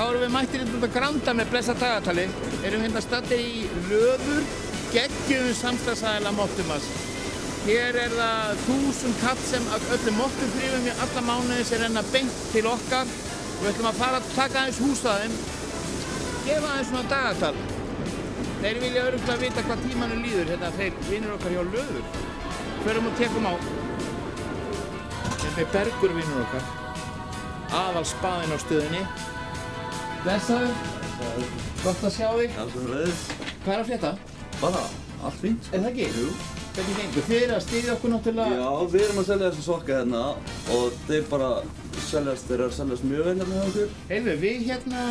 þá erum við mættir út að Granda með blessa dagatali. Erum hérna staddir í Röður, geggjum samstarfsaðila Mottumas. Hér það 1000 kall sem öllum mottuþrifum í alla mánuði sem renna beint til okkar. Og við ætlum að fara að taka aðeins hús að þeim, gefa aðeins svona dagatal. Þeir vilja örugglega vita hvað tímanum líður, hérna þeir vinir okkar hjá Löður. Förum og tekum á. Hérna Bergur vinur okkar, aðalspaðinn á stöðinni. Blessaður. Gott að sjá þig. Já, svo leiðis. Hvað að frétta? Bara, allt fínt. Er það ekki? Jú. Hvernig gengur? Þið að styðja okkur náttúrulega? Já, við erum að selja þessa sokka hérna og þeir bara seljast mjög vel hérna hjá okkur. Heyrðu, við hérna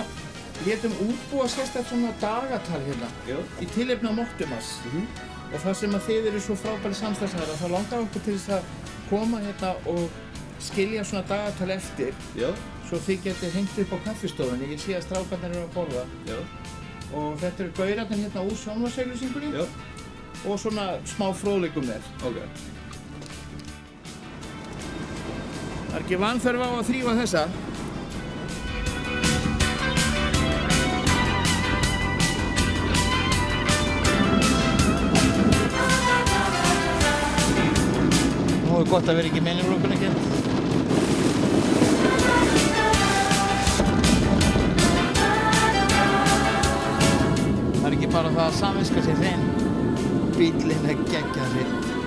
létum útbúa sérstakt svona dagatal hérna í tilefni á Mottumas. Og það sem að þið eru svo frábæri samstarfsaðilar, þá langar okkur til þess að koma hérna og skilja svona dagatal eftir. Já. Svo þið getið hengt upp á kaffistofunni. Ég sé að strákarnir eru að borða. Já. Og þetta eru gaurarnir hérna úr sjónvarpsauglýsingunni. Já. Og svona smá fróðleikum þér. Ok. Það er ekki vanþörf á að þrífa þessa. Nú er gott að vera ekki með innrókun ekki. Það er ekki bara það að samviska sér þeim. Bíllinn geggjaður.